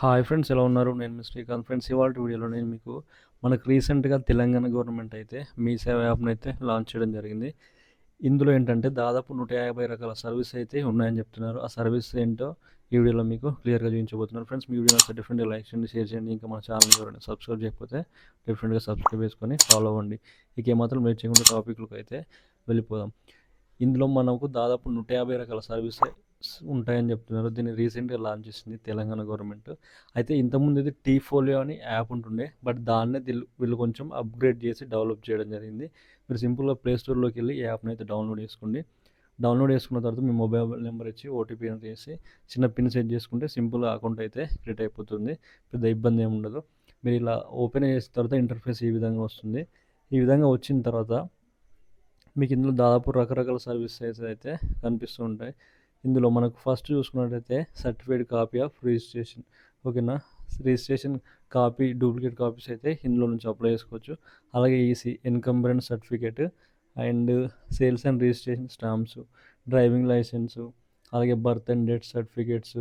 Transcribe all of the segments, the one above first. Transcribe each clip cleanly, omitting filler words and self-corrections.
Hi friends, ఎలా ఉన్నారు? నేను మీ శ్రీకాంత్. ఫ్రెండ్స్, ఇవాల్టి వీడియోలో నేను మీకు మనకు రీసెంట్‌గా తెలంగాణ గవర్నమెంట్ అయితే మీ సేవ యాప్‌ని అయితే లాంచ్ చేయడం జరిగింది. ఇందులో ఏంటంటే దాదాపు 150 రకాల సర్వీస్ అయితే ఉన్నాయని చెప్తున్నారు. ఆ సర్వీస్ ఏంటో ఈ వీడియోలో మీకు క్లియర్‌గా చూపించబోతున్నాను. ఫ్రెండ్స్, మీ వీడియో నచ్చితే డెఫినెట్‌గా లైక్ చేయండి, షేర్ చేయండి. ఇంకా మన ఛానల్‌ని ఎవరైనా సబ్స్క్రైబ్ చేయకపోతే డెఫినెట్‌గా సబ్స్క్రైబ్ చేసుకొని ఫాలో అవ్వండి. ఇక ఏమాత్రం లేట్ చేయకుండా టాపిక్‌లోకి అయితే వెళ్ళిపోదాం. ఇందులో మనకు దాదాపు 150 రకాల సర్వీసెస్ ఉంటాయని చెప్తున్నారు. దీన్ని రీసెంట్‌గా లాంచ్ చేసింది తెలంగాణ గవర్నమెంట్. అయితే ఇంతకుముందు ఇది టీ ఫోలియో అని యాప్ ఉంటుండే. బట్ దాన్నే వీళ్ళు కొంచెం అప్‌గ్రేడ్ చేసి డెవలప్ చేయడం జరిగింది. మీరు సింపుల్‌గా ప్లే స్టోర్‌లోకి వెళ్ళి ఈ యాప్‌ని అయితే డౌన్లోడ్ చేసుకోండి. డౌన్లోడ్ చేసుకున్న తర్వాత మీ మొబైల్ నెంబర్ ఇచ్చి ఓటీపీ ఎంటర్ చేసి చిన్న పిన్ సెట్ చేసుకుంటే సింపుల్‌గా అకౌంట్ అయితే క్రియేట్ అయిపోతుంది. పెద్ద ఇబ్బంది ఏమి ఉండదు. మీరు ఇలా ఓపెన్ చేసిన తర్వాత ఇంటర్ఫేస్ ఈ విధంగా వస్తుంది. ఈ విధంగా వచ్చిన తర్వాత మీకు ఇందులో దాదాపు రకరకాల సర్వీసెస్ అయితే కనిపిస్తూ ఉంటాయి. ఇందులో మనకు ఫస్ట్ చూసుకున్నట్టయితే సర్టిఫైడ్ కాపీ ఆఫ్ రిజిస్ట్రేషన్, ఓకేనా. రిజిస్ట్రేషన్ కాపీ, డూప్లికేట్ కాపీస్ అయితే ఇందులో నుంచి అప్లై చేసుకోవచ్చు. అలాగే EC encumbrance certificate and sales and registration stamps, driving licence, అలాగే birth and death certificates,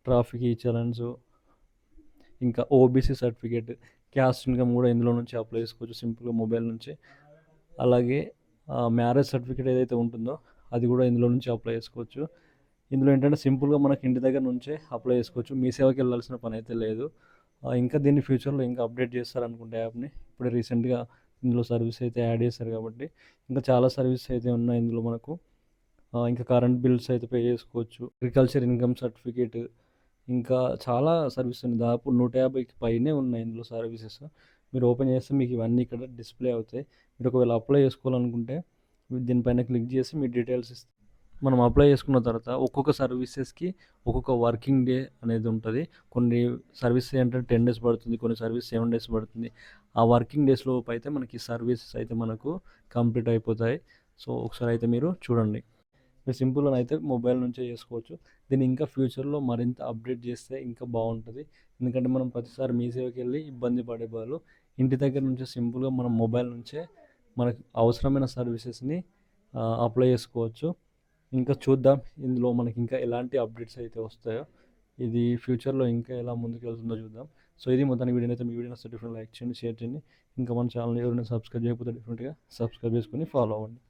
traffic insurance, ఇంకా ఓబీసీ సర్టిఫికేట్, క్యాస్ట్ ఇన్కమ్ కూడా ఇందులో నుంచి అప్లై చేసుకోవచ్చు సింపుల్గా మొబైల్ నుంచి. అలాగే మ్యారేజ్ సర్టిఫికేట్ ఏదైతే ఉంటుందో అది కూడా ఇందులో నుంచి అప్లై చేసుకోవచ్చు. ఇందులో ఏంటంటే సింపుల్గా మనకి ఇంటి దగ్గర నుంచే అప్లై చేసుకోవచ్చు. మీ సేవకి వెళ్ళాల్సిన పని అయితే లేదు. ఇంకా దీన్ని ఫ్యూచర్లో ఇంకా అప్డేట్ చేస్తారనుకుంటే యాప్ని. ఇప్పుడే రీసెంట్గా ఇందులో సర్వీస్ అయితే యాడ్ చేశారు కాబట్టి ఇంకా చాలా సర్వీస్ అయితే ఉన్నాయి ఇందులో మనకు. ఇంకా కరెంట్ బిల్స్ అయితే పే చేసుకోవచ్చు. అగ్రికల్చర్ ఇన్కమ్ సర్టిఫికేట్, ఇంకా చాలా సర్వీస్ ఉన్నాయి. దాదాపు 150కి పైనే ఉన్నాయి ఇందులో సర్వీసెస్. మీరు ఓపెన్ చేస్తే మీకు ఇవన్నీ ఇక్కడ డిస్ప్లే అవుతాయి. మీరు ఒకవేళ అప్లై చేసుకోవాలనుకుంటే దీనిపైన క్లిక్ చేసి మీ డీటెయిల్స్ ఇస్తే మనం అప్లై చేసుకున్న తర్వాత ఒక్కొక్క సర్వీసెస్కి ఒక్కొక్క వర్కింగ్ డే అనేది ఉంటుంది. కొన్ని సర్వీస్ ఏంటంటే 10 డేస్ పడుతుంది, కొన్ని సర్వీస్ 7 డేస్ పడుతుంది. ఆ వర్కింగ్ డేస్లోపు అయితే మనకి సర్వీసెస్ అయితే మనకు కంప్లీట్ అయిపోతాయి. సో ఒకసారి అయితే మీరు చూడండి. మీరు సింపుల్గా అయితే మొబైల్ నుంచే చేసుకోవచ్చు. దీన్ని ఇంకా ఫ్యూచర్లో మరింత అప్డేట్ చేస్తే ఇంకా బాగుంటుంది. ఎందుకంటే మనం ప్రతిసారి మీ సేవకి వెళ్ళి ఇబ్బంది పడే బదులు ఇంటి దగ్గర నుంచే సింపుల్గా మనం మొబైల్ నుంచే మనకు అవసరమైన సర్వీసెస్ని అప్లై చేసుకోవచ్చు. ఇంకా చూద్దాం ఇందులో మనకి ఇంకా ఎలాంటి అప్డేట్స్ అయితే వస్తాయో. ఇది ఫ్యూచర్లో ఇంకా ఎలా ముందుకు వెళ్తుందో చూద్దాం. సో ఇది మొత్తానికి వీడియో అయితే, మీ వీడియో నచ్చితే డెఫినెట్గా లైక్ చేయండి, షేర్ చేయండి. ఇంకా మన ఛానల్ ఎవరైనా సబ్స్క్రైబ్ చేయకపోతే డెఫినెట్గా సబ్స్క్రైబ్ చేసుకొని ఫాలో అవ్వండి.